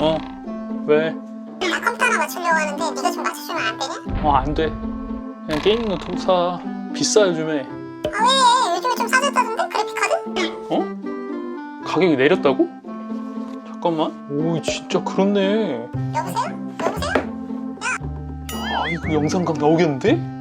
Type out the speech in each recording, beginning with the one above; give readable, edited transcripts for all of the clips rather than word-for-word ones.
어? 왜? 나 컴퓨터 하나 맞추려고 하는데 네가 좀 맞춰주면 안 되냐? 안 돼. 그냥 게임 노트북 사. 비싸 요즘에. 아 왜? 요즘에 좀 싸졌다던데? 그래픽카드? 어? 가격이 내렸다고? 잠깐만. 오, 진짜 그렇네. 여보세요? 여보세요? 아, 이거 영상각 나오겠는데?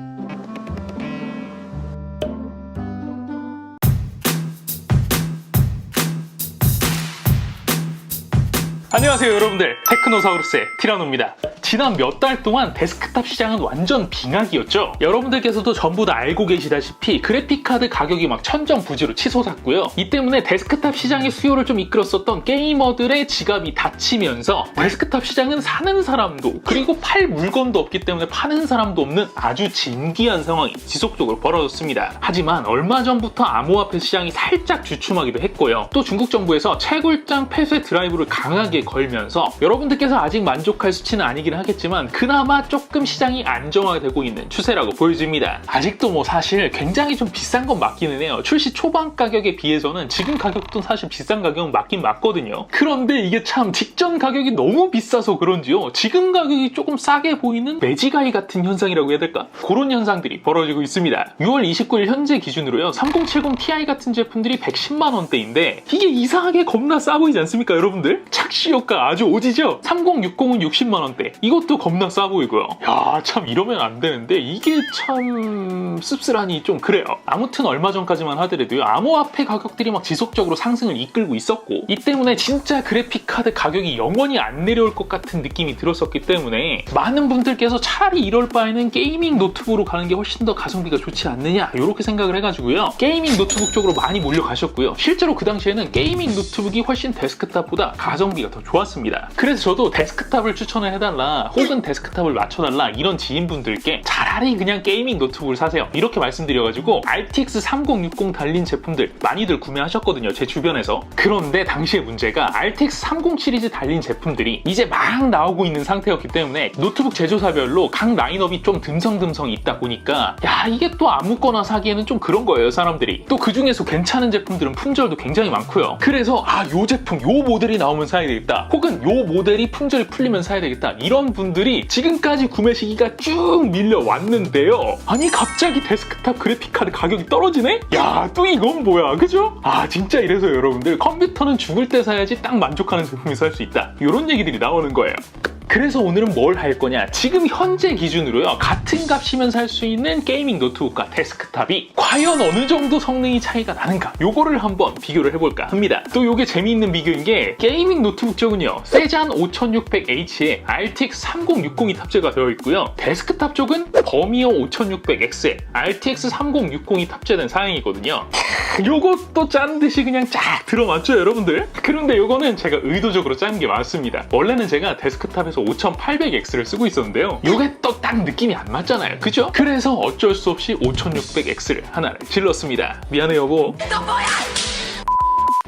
안녕하세요 여러분들, 테크노사우루스의 티라노입니다. 지난 몇 달 동안 데스크탑 시장은 완전 빙하기였죠. 여러분들께서도 전부 다 알고 계시다시피 그래픽카드 가격이 막 천정부지로 치솟았고요. 이 때문에 데스크탑 시장의 수요를 좀 이끌었었던 게이머들의 지갑이 닫히면서 데스크탑 시장은 사는 사람도 그리고 팔 물건도 없기 때문에 파는 사람도 없는 아주 진기한 상황이 지속적으로 벌어졌습니다. 하지만 얼마 전부터 암호화폐 시장이 살짝 주춤하기도 했고요. 또 중국 정부에서 채굴장 폐쇄 드라이브를 강하게 걸면서 여러분들께서 아직 만족할 수치는 아니긴 하겠지만 그나마 조금 시장이 안정화되고 있는 추세라고 보여집니다. 아직도 뭐 사실 굉장히 좀 비싼 건 맞기는 해요. 출시 초반 가격에 비해서는 지금 가격도 사실 비싼 가격은 맞긴 맞거든요. 그런데 이게 참 직전 가격이 너무 비싸서 그런지요, 지금 가격이 조금 싸게 보이는 매지가이 같은 현상이라고 해야 될까? 그런 현상들이 벌어지고 있습니다. 6월 29일 현재 기준으로요, 3070 Ti 같은 제품들이 110만 원대인데 이게 이상하게 겁나 싸 보이지 않습니까 여러분들? 착시효과 아주 오지죠? 3060은 60만 원대, 이것도 겁나 싸 보이고요. 야, 참 이러면 안 되는데 이게 참 씁쓸하니 좀 그래요. 아무튼 얼마 전까지만 하더라도요, 암호화폐 가격들이 막 지속적으로 상승을 이끌고 있었고, 이 때문에 진짜 그래픽카드 가격이 영원히 안 내려올 것 같은 느낌이 들었었기 때문에 많은 분들께서 차라리 이럴 바에는 게이밍 노트북으로 가는 게 훨씬 더 가성비가 좋지 않느냐, 이렇게 생각을 해가지고요, 게이밍 노트북 쪽으로 많이 몰려가셨고요. 실제로 그 당시에는 게이밍 노트북이 훨씬 데스크탑보다 가성비가 더 좋았습니다. 그래서 저도 데스크탑을 추천을 해달라, 혹은 데스크탑을 맞춰달라, 이런 지인분들께 차라리 그냥 게이밍 노트북을 사세요, 이렇게 말씀드려가지고 RTX 3060 달린 제품들 많이들 구매하셨거든요, 제 주변에서. 그런데 당시의 문제가 RTX 30 시리즈 달린 제품들이 이제 막 나오고 있는 상태였기 때문에 노트북 제조사별로 각 라인업이 좀 듬성듬성 있다 보니까 야, 이게 또 아무거나 사기에는 좀 그런 거예요, 사람들이. 또 그 중에서 괜찮은 제품들은 품절도 굉장히 많고요. 그래서 요 제품, 요 모델이 나오면 사야 되겠다, 혹은 요 모델이 품절이 풀리면 사야 되겠다, 이런 분들이 지금까지 구매 시기가 쭉 밀려왔는데요, 아니 갑자기 데스크탑 그래픽카드 가격이 떨어지네? 야, 또 이건 뭐야, 그죠? 아, 진짜 이래서 여러분들, 컴퓨터는 죽을 때 사야지 딱 만족하는 제품이 살 수 있다, 이런 얘기들이 나오는 거예요. 그래서 오늘은 뭘 할 거냐, 지금 현재 기준으로요, 같은 값이면 살 수 있는 게이밍 노트북과 데스크탑이 과연 어느 정도 성능이 차이가 나는가, 요거를 한번 비교를 해볼까 합니다. 또 요게 재미있는 비교인 게, 게이밍 노트북 쪽은요 세잔 5600H에 RTX 3060이 탑재가 되어 있고요, 데스크탑 쪽은 버미어 5600X에 RTX 3060이 탑재된 사양이거든요. 요것도 짠 듯이 그냥 쫙 들어맞죠 여러분들? 그런데 요거는 제가 의도적으로 짠 게 맞습니다. 원래는 제가 데스크탑에서 5800X를 쓰고 있었는데요, 요게 또 딱 느낌이 안 맞잖아요, 그죠? 그래서 어쩔 수 없이 5600X를 하나를 질렀습니다. 미안해 여보. 또 뭐야?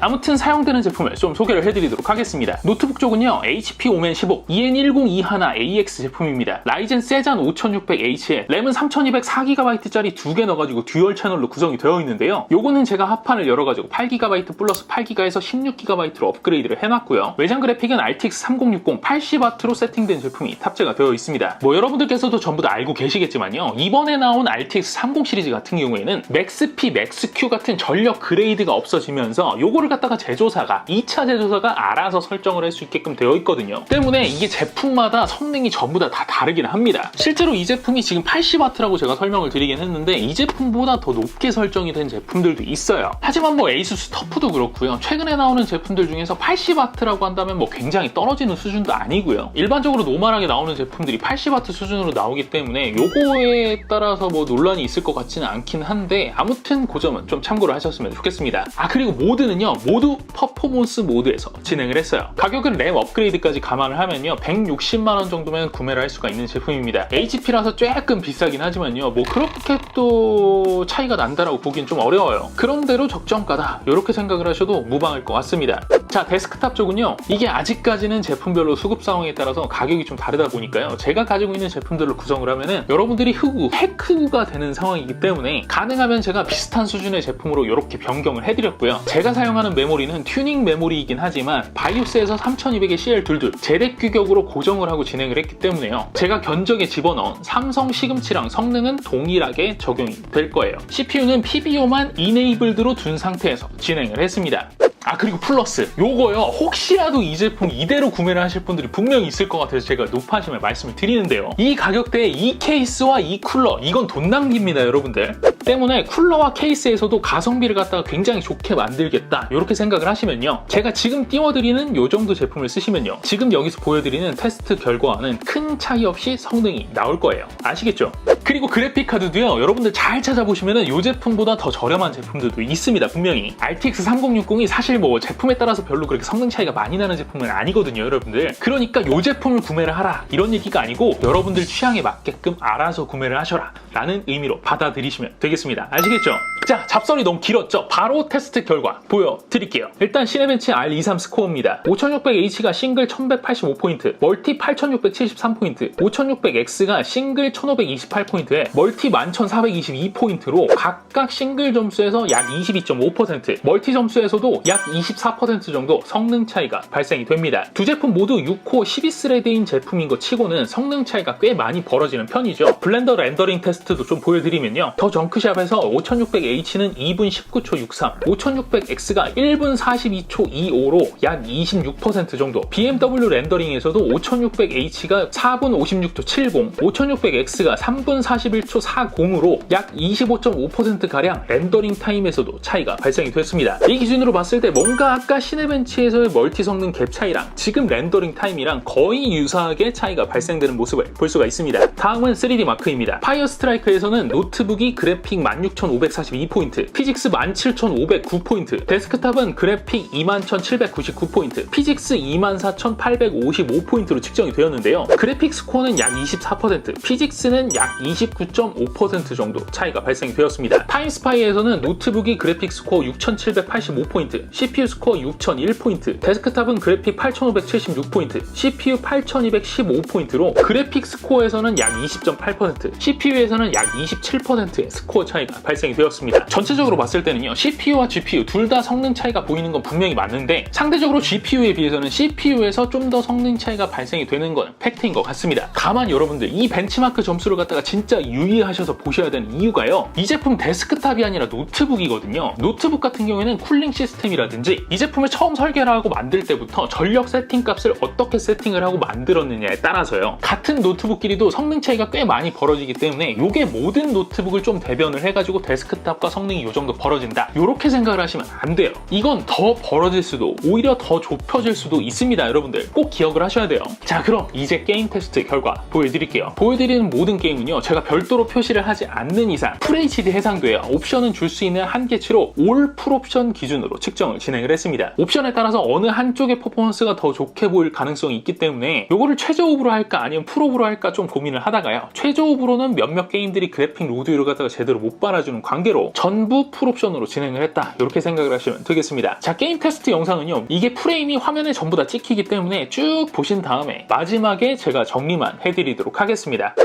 아무튼 사용되는 제품을 좀 소개를 해드리도록 하겠습니다. 노트북 쪽은요, HP 오멘 15 EN1021AX 제품입니다. 라이젠 세잔 5600H에 램은 3204GB짜리 2개 넣어가지고 듀얼 채널로 구성이 되어 있는데요, 요거는 제가 합판을 열어가지고 8GB 플러스 8GB에서 16GB로 업그레이드를 해놨고요, 외장 그래픽은 RTX 3060 80W로 세팅된 제품이 탑재가 되어 있습니다. 뭐 여러분들께서도 전부 다 알고 계시겠지만요, 이번에 나온 RTX 30 시리즈 같은 경우에는 맥스P, 맥스Q 같은 전력 그레이드가 없어지면서 요거를 갖다가 제조사가 2차 제조사가 알아서 설정을 할 수 있게끔 되어 있거든요. 때문에 이게 제품마다 성능이 전부 다 다르긴 합니다. 실제로 이 제품이 지금 80W라고 제가 설명을 드리긴 했는데 이 제품보다 더 높게 설정이 된 제품들도 있어요. 하지만 뭐 에이수스 터프도 그렇고요, 최근에 나오는 제품들 중에서 80W라고 한다면 뭐 굉장히 떨어지는 수준도 아니고요, 일반적으로 노멀하게 나오는 제품들이 80W 수준으로 나오기 때문에 요거에 따라서 뭐 논란이 있을 것 같지는 않긴 한데, 아무튼 그 점은 좀 참고를 하셨으면 좋겠습니다. 아, 그리고 모드는요, 모두 퍼포먼스 모드에서 진행을 했어요. 가격은 램 업그레이드까지 감안을 하면요, 160만 원 정도면 구매를 할 수가 있는 제품입니다. HP라서 조금 비싸긴 하지만요, 뭐 그렇게 또 차이가 난다라고 보기엔 좀 어려워요. 그런대로 적정가다, 이렇게 생각을 하셔도 무방할 것 같습니다. 자, 데스크탑 쪽은요, 이게 아직까지는 제품별로 수급 상황에 따라서 가격이 좀 다르다 보니까요, 제가 가지고 있는 제품들로 구성을 하면은 여러분들이 흑우, 핵흑우가 되는 상황이기 때문에 가능하면 제가 비슷한 수준의 제품으로 이렇게 변경을 해드렸고요. 제가 사용하는 메모리는 튜닝 메모리이긴 하지만 바이오스에서 3200의 CL22 제렉 규격으로 고정을 하고 진행을 했기 때문에요, 제가 견적에 집어넣은 삼성 시금치랑 성능은 동일하게 적용이 될 거예요. CPU는 PBO만 이네이블드로 둔 상태에서 진행을 했습니다. 아, 그리고 플러스 요거요, 혹시라도 이 제품 이대로 구매를 하실 분들이 분명히 있을 것 같아서 제가 높아심을 말씀을 드리는데요, 이 가격대에 이 케이스와 이 쿨러, 이건 돈 낭비입니다 여러분들. 때문에 쿨러와 케이스에서도 가성비를 갖다가 굉장히 좋게 만들겠다 이렇게 생각을 하시면요, 제가 지금 띄워드리는 요 정도 제품을 쓰시면요, 지금 여기서 보여드리는 테스트 결과와는 큰 차이 없이 성능이 나올 거예요. 아시겠죠? 그리고 그래픽카드도요, 여러분들 잘 찾아보시면은 요 제품보다 더 저렴한 제품들도 있습니다. 분명히 RTX 3060이 사실 뭐 제품에 따라서 별로 그렇게 성능 차이가 많이 나는 제품은 아니거든요 여러분들. 그러니까 요 제품을 구매를 하라 이런 얘기가 아니고, 여러분들 취향에 맞게끔 알아서 구매를 하셔라 라는 의미로 받아들이시면 되겠습니다. 아시겠죠? 자, 잡설이 너무 길었죠? 바로 테스트 결과 보여드릴게요. 일단 시네벤치 R23 스코어입니다. 5600H가 싱글 1185포인트, 멀티 8673포인트, 5600X가 싱글 1528포인트에 멀티 11422포인트로 각각 싱글 점수에서 약 22.5%, 멀티 점수에서도 약 24% 정도 성능 차이가 발생이 됩니다. 두 제품 모두 6코 12스레드인 제품인 것 치고는 성능 차이가 꽤 많이 벌어지는 편이죠. 블렌더 렌더링 테스트도 좀 보여드리면요, 더 정크샵에서 5600H는 2분 19초 63, 5600X가 1분 42초 25로 약 26% 정도, BMW 렌더링에서도 5600H가 4분 56초 70, 5600X가 3분 41초 40으로 약 25.5%가량 렌더링 타임에서도 차이가 발생이 됐습니다. 이 기준으로 봤을 때 뭔가 아까 시네벤치에서의 멀티 성능 갭 차이랑 지금 렌더링 타임이랑 거의 유사하게 차이가 발생되는 모습을 볼 수가 있습니다. 다음은 3D 마크입니다. 파이어 스트라이크에서는 노트북이 그래픽 16542포인트, 피직스 17509포인트, 데스크탑은 그래픽 21799포인트, 피직스 24855포인트로 측정이 되었는데요, 그래픽 스코어는 약 24%, 피직스는 약 29.5% 정도 차이가 발생이 되었습니다. 타임스파이에서는 노트북이 그래픽 스코어 6785포인트, CPU 스코어 6001포인트, 데스크탑은 그래픽 8576포인트, CPU 8215포인트로 그래픽 스코어에서는 약 20.8%, CPU에서는 약 27%의 스코어 차이가 발생이 되었습니다. 전체적으로 봤을 때는요, CPU와 GPU 둘 다 성능 차이가 보이는 건 분명히 맞는데, 상대적으로 GPU에 비해서는 CPU에서 좀 더 성능 차이가 발생이 되는 건 팩트인 것 같습니다. 다만 여러분들 이 벤치마크 점수를 갖다가 진짜 유의하셔서 보셔야 되는 이유가요, 이 제품 데스크탑이 아니라 노트북이거든요. 노트북 같은 경우에는 쿨링 시스템이라든지 이 제품을 처음 설계를 하고 만들 때부터 전력 세팅 값을 어떻게 세팅을 하고 만들었느냐에 따라서요, 같은 노트북끼리도 성능 차이가 꽤 많이 벌어지기 때문에 이게 모든 노트북을 좀 대변을 해가지고 데스크탑과 성능이 이 정도 벌어진다 이렇게 생각을 하시면 안 돼요. 이건 더 벌어질 수도 오히려 더 좁혀질 수도 있습니다. 여러분들 꼭 기억을 하셔야 돼요. 자, 그럼 이제 게임 테스트 결과 보여드릴게요. 보여드리는 모든 게임은요, 제가 별도로 표시를 하지 않는 이상 FHD 해상도에 옵션은 줄 수 있는 한계치로 올 풀옵션 기준으로 측정을 진행을 했습니다. 옵션에 따라서 어느 한쪽의 퍼포먼스가 더 좋게 보일 가능성이 있기 때문에 이거를 최저옵으로 할까 아니면 풀옵으로 할까 좀 고민을 하다가요, 최저옵으로는 몇몇 게임들이 그래픽 로드율을 갖다가 제대로 못 빨아주는 관계로 전부 풀옵션으로 진행을 했다 이렇게 생각을 하시면 되겠습니다. 자, 게임 테스트 영상은요, 이게 프레임이 화면에 전부 다 찍히기 때문에 쭉 보신 다음에 마지막에 제가 정리만 해드리도록 하겠습니다.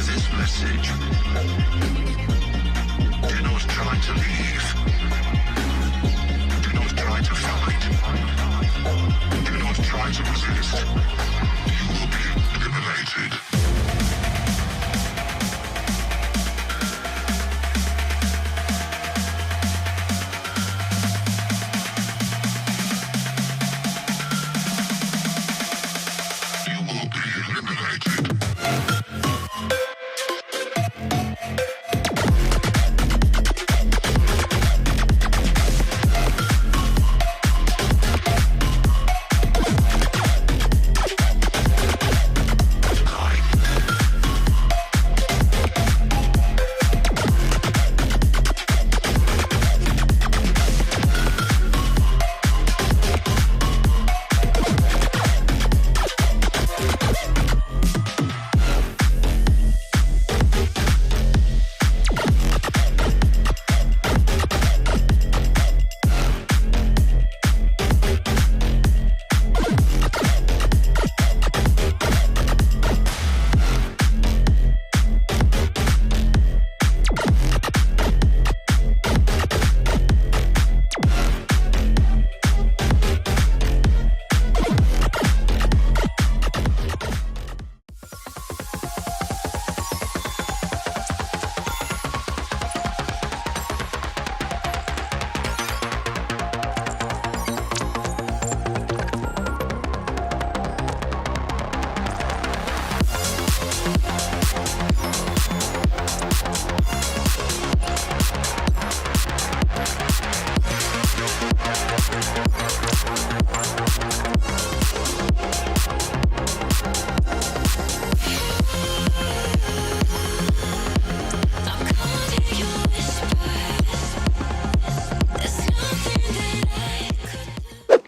this message. Do not try to leave. Do not try to fight. Do not try to resist. You will be eliminated. You will be eliminated.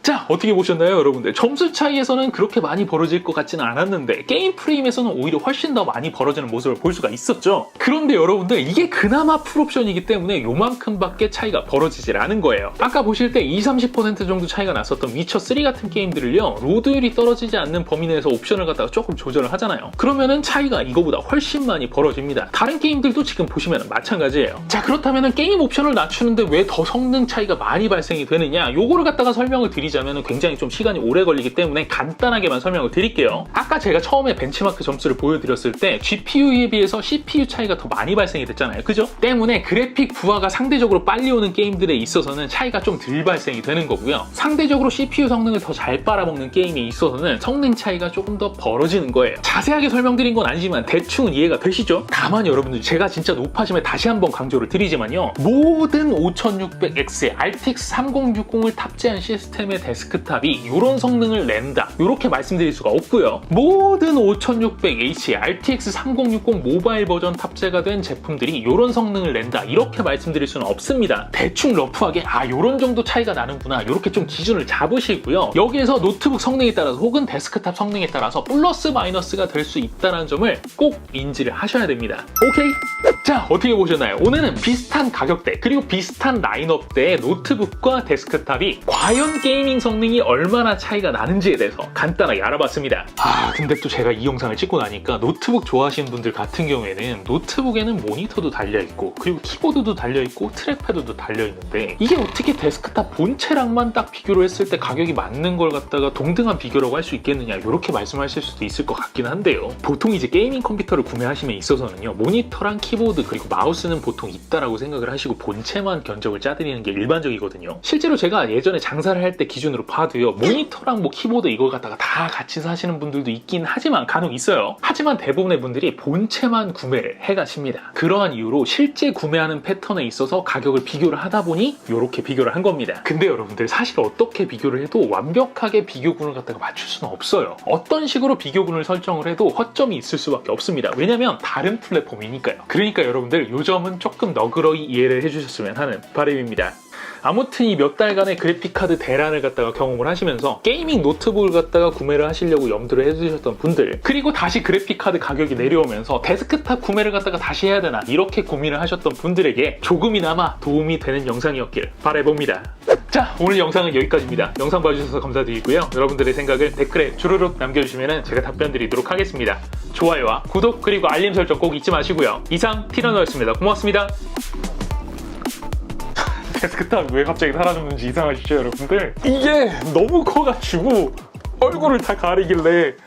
자, 어떻게 보셨나요, 여러분들? 점수 차이에서는 그렇게 많이 벌어질 것 같지는 않았는데 게임 프레임에서는 오히려 훨씬 더 많이 벌어지는 모습을 볼 수가 있었죠. 그런데 여러분들, 이게 그나마 풀옵션이기 때문에 요만큼밖에 차이가 벌어지질 않은 거예요. 아까 보실 때 20-30% 정도 차이가 났었던 위쳐3 같은 게임들을요, 로드율이 떨어지지 않는 범위 내에서 옵션을 갖다가 조금 조절을 하잖아요. 그러면은 차이가 이거보다 훨씬 많이 벌어집니다. 다른 게임들도 지금 보시면 마찬가지예요. 자, 그렇다면 게임 옵션을 낮추는데 왜 더 성능 차이가 많이 발생이 되느냐, 요거를 갖다가 설명을 드리자면 굉장히 좀 시간이 오래 걸리기 때문에 간단하게만 설명을 드릴게요. 아까 제가 처음에 벤치마크 점수를 보여드렸을 때 GPU에 비해서 CPU 차이가 더 많이 발생이 됐잖아요. 그죠? 때문에 그래픽 부하가 상대적으로 빨리 오는 게임들에 있어서는 차이가 좀 덜 발생이 되는 거고요. 상대적으로 CPU 성능을 더 잘 빨아먹는 게임에 있어서는 성능 차이가 조금 더 벌어지는 거예요. 자세하게 설명드린 건 아니지만 대충은 이해가 되시죠? 다만 여러분들, 제가 진짜 높아짐에 다시 한번 강조를 드리지만요, 모든 5600X에 RTX 3060을 탑재한 시스템의 데스크탑이 이런 성능을 낸다, 이렇게 말씀드릴 수가 없고요. 모든 5600H에 RTX 3060 모바일 버전 탑재가 된 제품들이 이런 성능을 낸다, 이렇게 말씀드릴 수는 없습니다. 대충 러프하게 이런 정도 차이가 나는구나, 이렇게 좀 기준을 잡으시고요. 여기에서 노트북 성능에 따라서 혹은 데스크탑 성능에 따라서 플러스 마이너스가 될 수 있다는 점을 꼭 인지를 하셔야 됩니다. 오케이? 자, 어떻게 보셨나요? 오늘은 비슷한 가격대 그리고 비슷한 라인업대의 노트북과 데스크탑이 과연 게이밍 성능이 얼마나 차이가 나는지에 대해서 간단하게 알아봤습니다. 근데 또 제가 이 영상을 찍고 나니까 노트북 좋아하시는 분들 같은 경우에는 노트북에는 모니터도 달려있고 그리고 키보드도 달려있고 트랙패드도 달려있는데 이게 어떻게 데스크탑 본체랑만 딱 비교를 했을 때 가격이 맞는 걸 갖다가 동등한 비교라고 할 수 있겠느냐, 이렇게 말씀하실 수도 있을 것 같긴 한데요. 보통 이제 게이밍 컴퓨터를 구매하시면 있어서는요, 모니터랑 키보드 그리고 마우스는 보통 있다라고 생각을 하시고 본체만 견적을 짜드리는 게 일반적이거든요. 실제로 제가 예전에 장사를 할 때 기준으로 봐도요, 모니터랑 뭐 키보드 이걸 갖다가 다 같이 사시는 분들도 있긴 하지만 간혹 있어요. 하지만 대부분의 분들이 본체만 구매를 해가십니다. 그러한 이유로 실제 구매하는 패턴에 있어서 가격을 비교를 하다 보니 이렇게 비교를 한 겁니다. 근데 여러분들, 사실 어떻게 비교를 해도 완벽하게 비교군을 갖다가 맞출 수는 없어요. 어떤 식으로 비교군을 설정을 해도 허점이 있을 수밖에 없습니다. 왜냐면 다른 플랫폼이니까요. 그러니까 여러분들, 요 점은 조금 너그러이 이해를 해주셨으면 하는 바람입니다. 아무튼 이 몇 달간의 그래픽카드 대란을 갖다가 경험을 하시면서 게이밍 노트북을 갖다가 구매를 하시려고 염두를 해두셨던 분들, 그리고 다시 그래픽카드 가격이 내려오면서 데스크탑 구매를 갖다가 다시 해야 되나, 이렇게 고민을 하셨던 분들에게 조금이나마 도움이 되는 영상이었길 바라봅니다. 자, 자, 오늘 영상은 여기까지입니다. 영상 봐주셔서 감사드리고요. 여러분들의 생각을 댓글에 주르륵 남겨주시면 제가 답변 드리도록 하겠습니다. 좋아요와 구독 그리고 알림 설정 꼭 잊지 마시고요. 이상 티라노였습니다. 고맙습니다. 데스크탑 왜 갑자기 사라졌는지 이상하시죠, 여러분들? 이게 너무 커가지고 얼굴을 다 가리길래